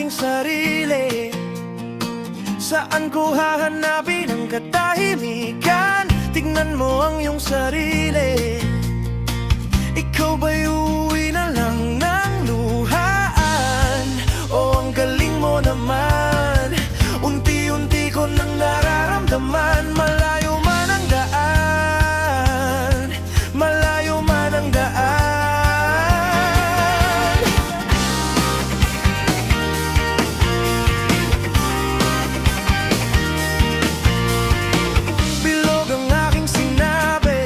aking sarili. Saan ko hahanapin ang katahimikan? Tingnan mo ang iyong sarili. Ikaw ba'y uuwi na lang ng luhaan? O ang galing mo naman, unti-unti ko nang nararamdaman. Malayo man ang daan, malayo man ang daan. Bilog ang aking sinabi,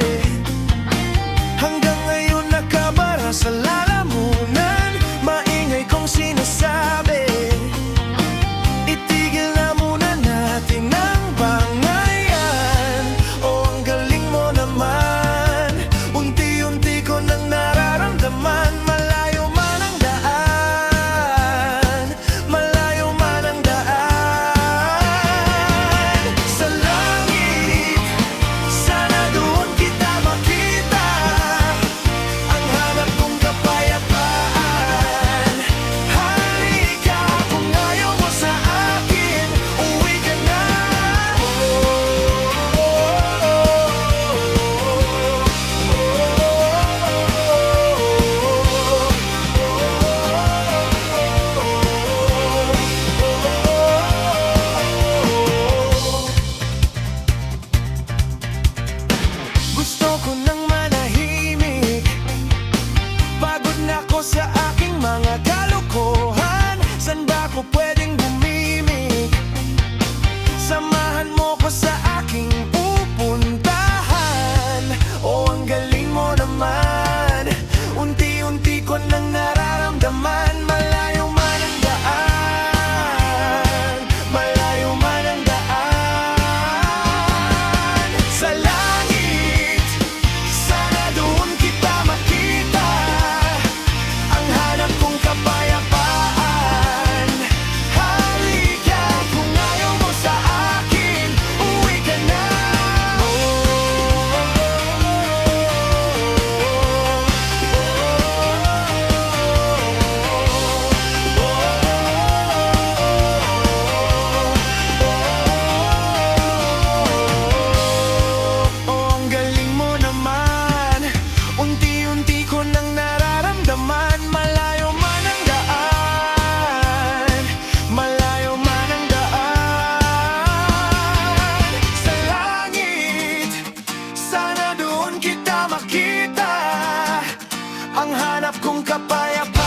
hanggang ngayon nakabara sa lalamunan. Maingay kong sinasabi, itigil na muna natin ang bangayan. O ang galing mo naman, unti-unti ko nang nararamdaman. Malayo man ang daan, malayo man ang daan. Sa langit, sana doon kita makita, ang hanap kong kapayapaan. Halika, kung ayaw mo sa akin, uwi ka na. Gusto ko nang manahimik, pagod na ko sa aking mga kalokohan. San ba ko pwedeng bumimik? Samahan mo ko sa aking pupuntahan. O ang galing mo naman, unti-unti ko nang nararamdaman. Malayo man ang daan, malayo man ang daan. Sa langit, sana doon kita makita, ang hanap kong kapayapaan. Halika, kung ayaw mo sa akin, uwi ka na. Oh, ang galing mo naman, unti-unti ko nang nararamdaman. Malayo man ang daan, malayo man ang daan. Sa langit, sana doon kita makita, ang hanap kong kapayapaan.